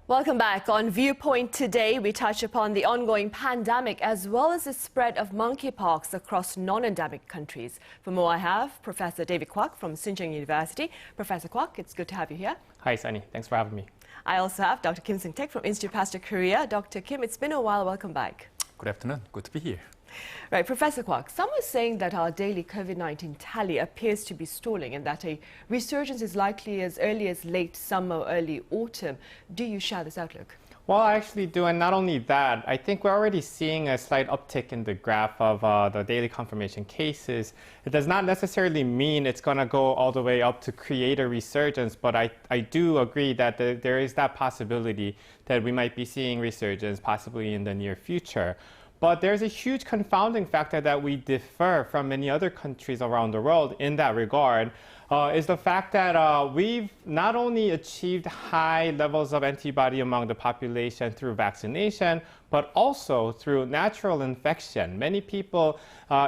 Welcome back. On Viewpoint today, we touch upon the ongoing pandemic as well as the spread of monkeypox across non-endemic countries. For more, I have Professor David Kwak from Soon Chun Hyang University. Professor Kwak, it's good to have you here. Hi, Sunny. Thanks for having me. I also have Doctor Kim Seung-taek from Institut Pasteur Korea. Dr. Kim, it's been a while. Welcome back. Good afternoon. Good to be here. Right, Professor Kwak, some are saying that our daily COVID-19 tally appears to be stalling and that a resurgence is likely as early as late summer or early autumn. Do you share this outlook? Well, I actually do, and not only that, I think we're already seeing a slight uptick in the graph of the daily confirmation cases. It does not necessarily mean it's going to go all the way up to create a resurgence, but I do agree that there is that possibility that we might be seeing resurgence possibly in the near future. But there's a huge confounding factor that we differ from many other countries around the world in that regard, is the fact that we've not only achieved high levels of antibody among the population through vaccination, but also through natural infection. Many people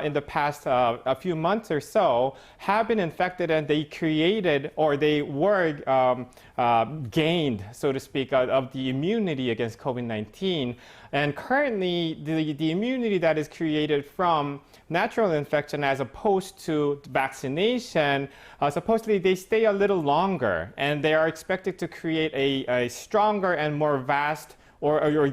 in the past a few months or so have been infected and they created or they were gained, so to speak, of the immunity against COVID-19. And currently, the immunity that is created from natural infection as opposed to vaccination, supposedly they stay a little longer and they are expected to create a stronger and more vast or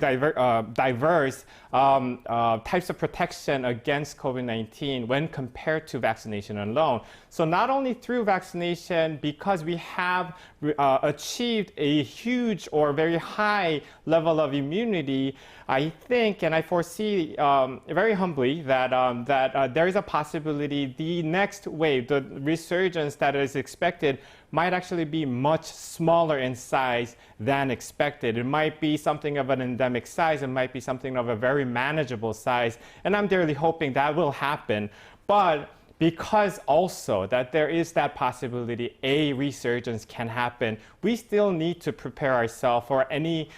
diverse types of protection against COVID-19 when compared to vaccination alone. So not only through vaccination, because we have achieved a huge or very high level of immunity, I think and I foresee very humbly that there is a possibility the next wave, the resurgence that is expected, might actually be much smaller in size than expected. It might be something of an endemic size. It might be something of a very manageable size. And I'm dearly hoping that will happen. But because also that there is that possibility a resurgence can happen, we still need to prepare ourselves for any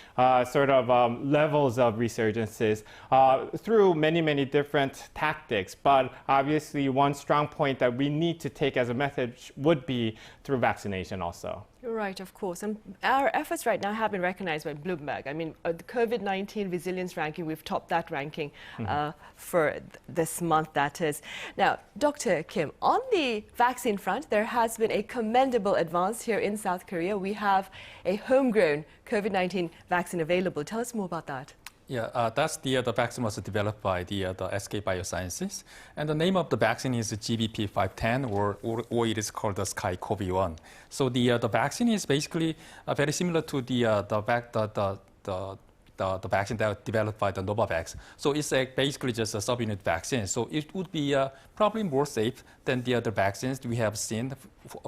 sort of levels of resurgences through many different tactics. But obviously one strong point that we need to take as a method would be through vaccination also. Right, of course. And our efforts right now have been recognized by Bloomberg. I mean, the COVID-19 resilience ranking, we've topped that ranking for this month, that is. Now, Dr. Kim, on the vaccine front, there has been a commendable advance here in South Korea. We have a homegrown COVID-19 vaccine available. Tell us more about that. Yeah, that's the vaccine was developed by the SKYCovione, and the name of the vaccine is GBP510, or it is called the SKYCovione. So the vaccine is basically very similar to the vaccine that was developed by the Novavax. So it's basically just a subunit vaccine. So it would be probably more safe than the other vaccines we have seen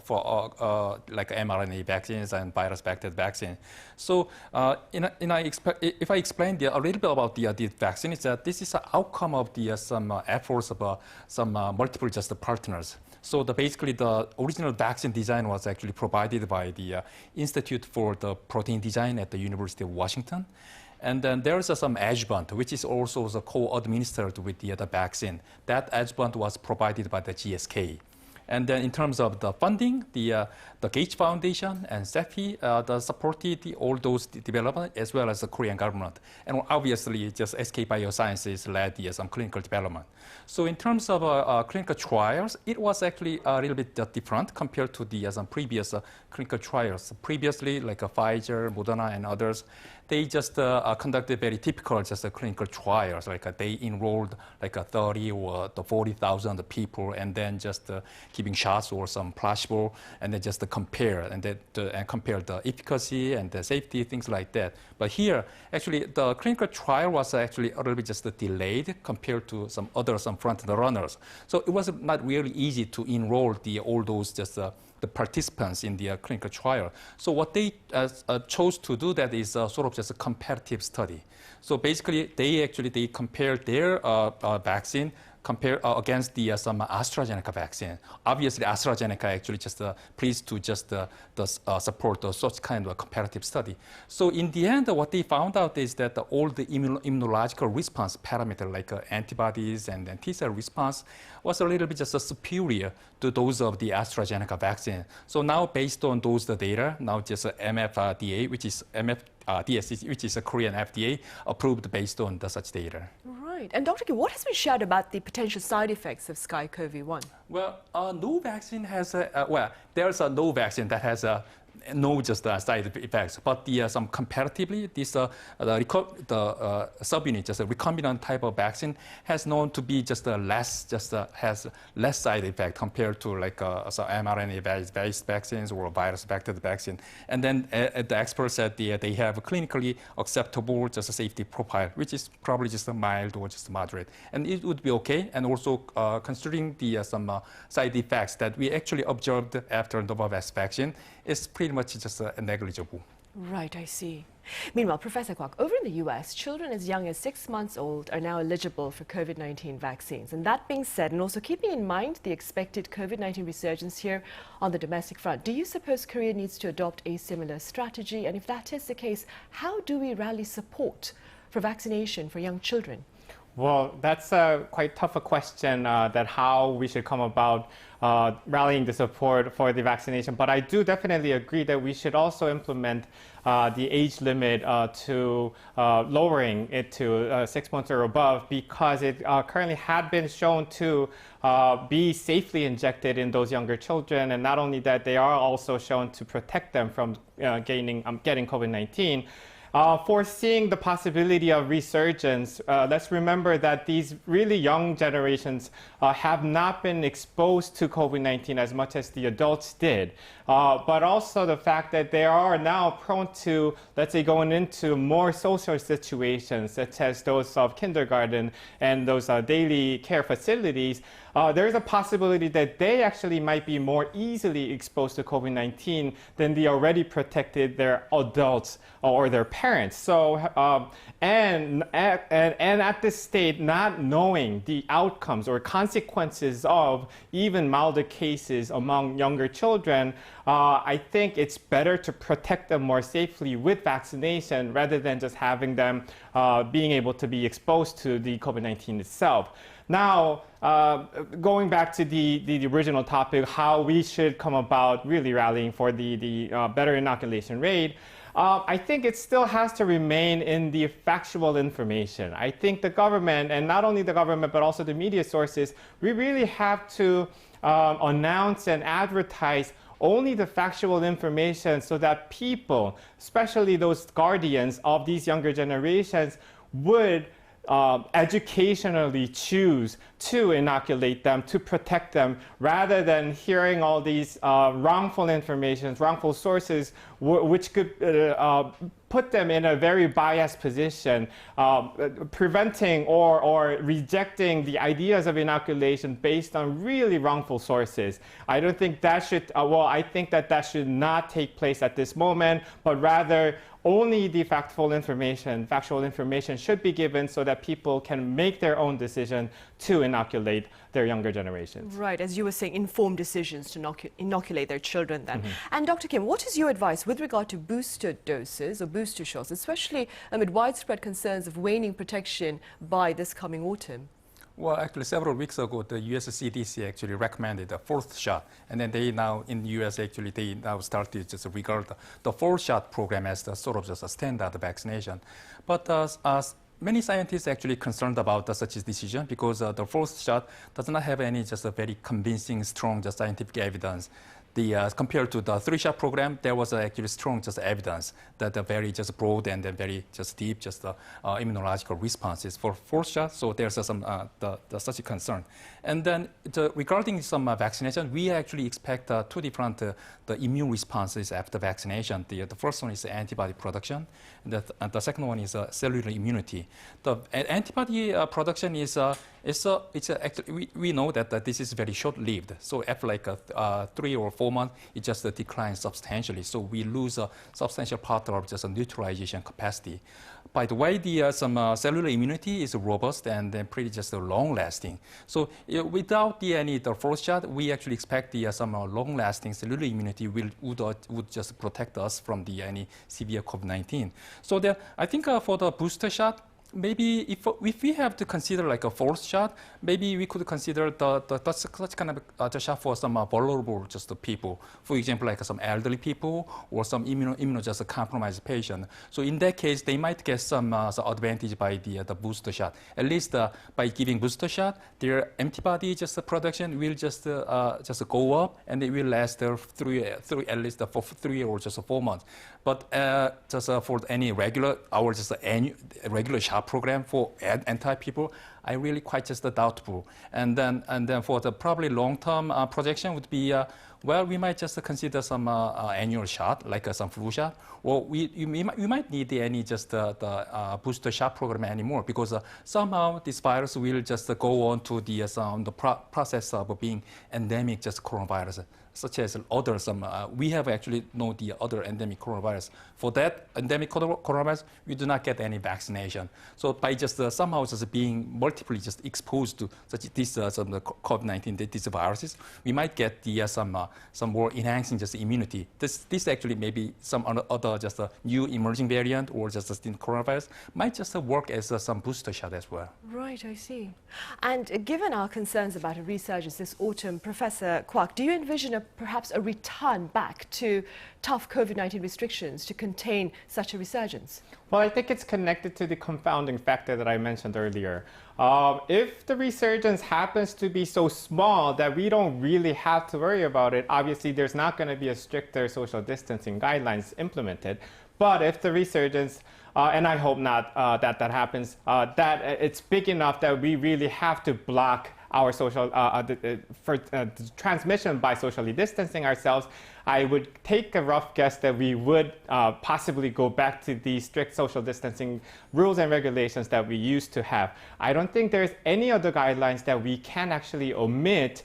for like mRNA vaccines and virus-vector vaccine. So if I explain a little bit about the vaccine, it's that this is an outcome of some efforts of some multiple partners. So basically the original vaccine design was actually provided by the Institute for the Protein Design at the University of Washington. And then there is some adjuvant, which is also co-administered with the vaccine. That adjuvant was provided by the GSK. And then in terms of the funding, the Gates Foundation and CEPI supported all those development as well as the Korean government. And obviously, just SK Biosciences led some clinical development. So in terms of clinical trials, it was actually a little bit different compared to the some previous clinical trials. Previously, like Pfizer, Moderna, and others, they just conducted very typical clinical trials. Like they enrolled like 30 or 40,000 people, and then just giving shots or some placebo, and then just compare and compare the efficacy and the safety, things like that. But here, actually, the clinical trial was actually a little bit just delayed compared to some front runners. So it was not really easy to enroll all those the participants in the clinical trial. So what they chose to do that is sort of just a comparative study. So basically, they compared their vaccine against some AstraZeneca vaccine. Obviously, AstraZeneca actually just pleased to just support such kind of a comparative study. So in the end, what they found out is that all the immunological response parameter, like antibodies and T-cell response, was a little bit just superior to those of the AstraZeneca vaccine. So now, based on those data, now just MFDA, which is DSC, which is a Korean FDA, approved based on such data. Right. And Dr. Kim, what has been shared about the potential side effects of SKYCovione? Well, no vaccine has there's no vaccine that has no side effects, but some comparatively, this the subunit, just a recombinant type of vaccine, has known to be has less side effect compared to like mRNA-based vaccines or virus-vector vaccine. And then the experts said they have a clinically acceptable just a safety profile, which is probably just a mild or just moderate, and it would be okay. And also considering the some side effects that we actually observed after Novavax vaccine, is pretty much just negligible. Right, I see. Meanwhile, Professor Kwak, over in the US, children as young as 6 months old are now eligible for COVID-19 vaccines. And that being said, and also keeping in mind the expected COVID-19 resurgence here on the domestic front, do you suppose Korea needs to adopt a similar strategy? And if that is the case, how do we rally support for vaccination for young children? Well, that's quite tough a question, that how we should come about rallying the support for the vaccination. But I do definitely agree that we should also implement the age limit to lowering it to 6 months or above, because it currently had been shown to be safely injected in those younger children. And not only that, they are also shown to protect them from getting COVID-19. Foreseeing the possibility of resurgence, let's remember that these really young generations have not been exposed to COVID-19 as much as the adults did. But also the fact that they are now prone to, let's say, going into more social situations, such as those of kindergarten and those daily care facilities. There is a possibility that they actually might be more easily exposed to COVID-19 than the already protected their adults or their parents. So, and at this state, not knowing the outcomes or consequences of even milder cases among younger children, I think it's better to protect them more safely with vaccination rather than just having them being able to be exposed to the COVID-19 itself. Now, going back to the original topic, how we should come about really rallying for the better inoculation rate, I think it still has to remain in the factual information. I think the government, and not only the government, but also the media sources, we really have to announce and advertise only the factual information so that people, especially those guardians of these younger generations, would educationally choose to inoculate them, to protect them, rather than hearing all these wrongful information, wrongful sources, which could put them in a very biased position, preventing or rejecting the ideas of inoculation based on really wrongful sources. I don't think that should, I think that should not take place at this moment, but rather only the factual information should be given so that people can make their own decision to inoculate their younger generations. Right, as you were saying, informed decisions to inoculate their children then. And Dr. Kim, what is your advice with regard to booster doses or booster shots, especially amid widespread concerns of waning protection by this coming autumn? Well, actually, several weeks ago, the US CDC actually recommended a fourth shot. And then they now, in the US, actually, they now started just regard the fourth shot program as the sort of just a standard vaccination. But many scientists actually concerned about such a decision because the fourth shot does not have any just a very convincing, strong just scientific evidence. Compared to the three-shot program, there was actually strong just evidence that the very just broad and very just deep just immunological responses for fourth shot. So there's some such a concern. And then regarding some vaccination, we actually expect two different the immune responses after vaccination. The first one is antibody production, and the second one is cellular immunity. The antibody production is actually, we know that this is very short-lived. So after like 3 or 4 months, it just declines substantially. So we lose a substantial part of just a neutralization capacity. By the way, some cellular immunity is robust and pretty just long-lasting. So without the fourth shot, we actually expect some long-lasting cellular immunity would just protect us from any severe COVID-19. So I think for the booster shot, maybe if we have to consider like a fourth shot, maybe we could consider such kind of the shot for some vulnerable just people. For example, like some elderly people or some just compromised patient. So in that case, they might get some advantage by the booster shot. At least by giving booster shot, their antibody just production will just go up, and it will last at least for 3 or just 4 months. But just for any regular regular shot program for anti-people, I really quite just doubtful. And then for the probably long-term projection would be, well, we might just consider some annual shot, like some flu shot, or we might need any just the booster shot program anymore, because somehow this virus will just go on to the process of being endemic just coronavirus, such as other we have actually know the other endemic coronavirus. For that endemic coronavirus, we do not get any vaccination. So by just somehow just being multiply just exposed to such this some COVID-19 these viruses, we might get the some more enhancing just immunity. This actually maybe some other just a new emerging variant or just a coronavirus might just work as some booster shot as well. Right, I see. And given our concerns about a resurgence this autumn, Professor Kwak, do you envision perhaps a return back to tough COVID-19 restrictions to contain such a resurgence? Well, I think it's connected to the confounding factor that I mentioned earlier. If the resurgence happens to be so small that we don't really have to worry about it, obviously there's not going to be a stricter social distancing guidelines implemented. But if the resurgence, and I hope not that happens, that it's big enough that we really have to block our social transmission by socially distancing ourselves, I would take a rough guess that we would possibly go back to the strict social distancing rules and regulations that we used to have. I don't think there's any other guidelines that we can actually omit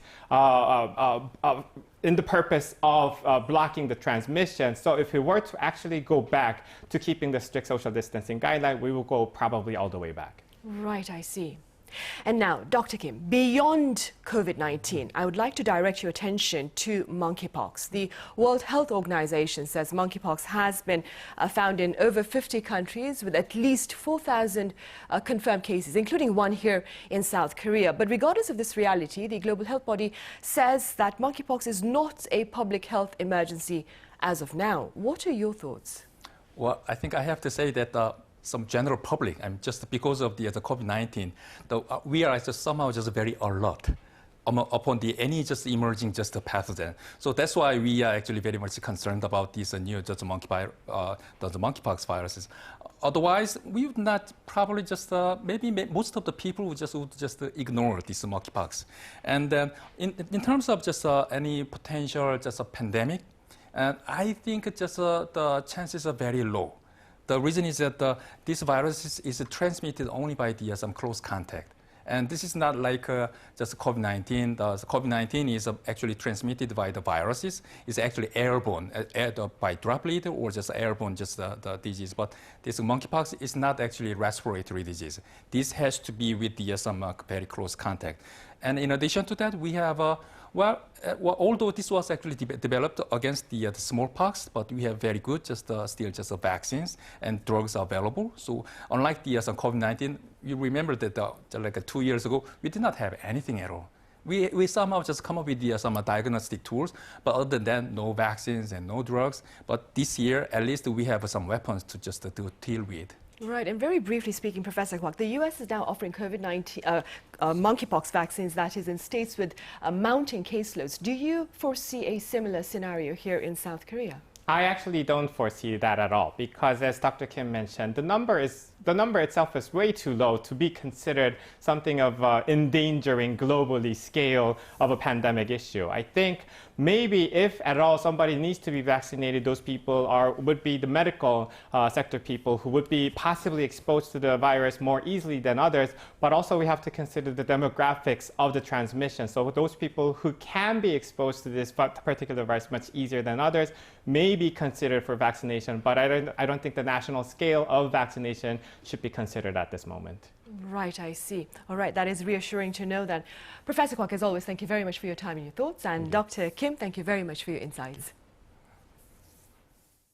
in the purpose of blocking the transmission. So if we were to actually go back to keeping the strict social distancing guideline, we will go probably all the way back. Right, I see. And now, Dr. Kim, beyond COVID-19, I would like to direct your attention to monkeypox. The World Health Organization says monkeypox has been found in over 50 countries with at least 4,000 confirmed cases, including one here in South Korea. But regardless of this reality, the global health body says that monkeypox is not a public health emergency as of now. What are your thoughts? Well, I think I have to say that some general public, just because of the COVID-19, we are just somehow just very alert upon any just emerging just pathogen. So that's why we are actually very much concerned about these new just the monkeypox viruses. Otherwise, we would not probably just maybe most of the people would just ignore this monkeypox. And in terms of just any potential just a pandemic, I think just the chances are very low. The reason is that this virus is transmitted only by some close contact. And this is not like just COVID-19. The COVID-19 is actually transmitted by the viruses. It's actually airborne, by droplet or just airborne, just the disease. But this monkeypox is not actually a respiratory disease. This has to be with some very close contact. And in addition to that, we have although this was actually developed against the smallpox, but we have very good still vaccines and drugs available. So unlike the COVID-19, you remember that like 2 years ago, we did not have anything at all. We somehow just come up with some diagnostic tools, but other than that, no vaccines and no drugs. But this year, at least we have some weapons to to deal with. Right, and very briefly speaking, Professor Kwak, the US is now offering COVID-19 monkeypox vaccines, that is, in states with mounting caseloads. Do you foresee a similar scenario here in South Korea? I actually don't foresee that at all, because as Dr. Kim mentioned, the number itself is way too low to be considered something of endangering globally scale of a pandemic issue. I think maybe if at all somebody needs to be vaccinated, those people would be the medical sector people who would be possibly exposed to the virus more easily than others. But also we have to consider the demographics of the transmission. So those people who can be exposed to this particular virus much easier than others may be considered for vaccination. But I don't think the national scale of vaccination should be considered at this moment. Right, I see. All right, that is reassuring to know that. Professor Kwak, as always, thank you very much for your time and your thoughts. And Dr. Kim, thank you very much for your insights.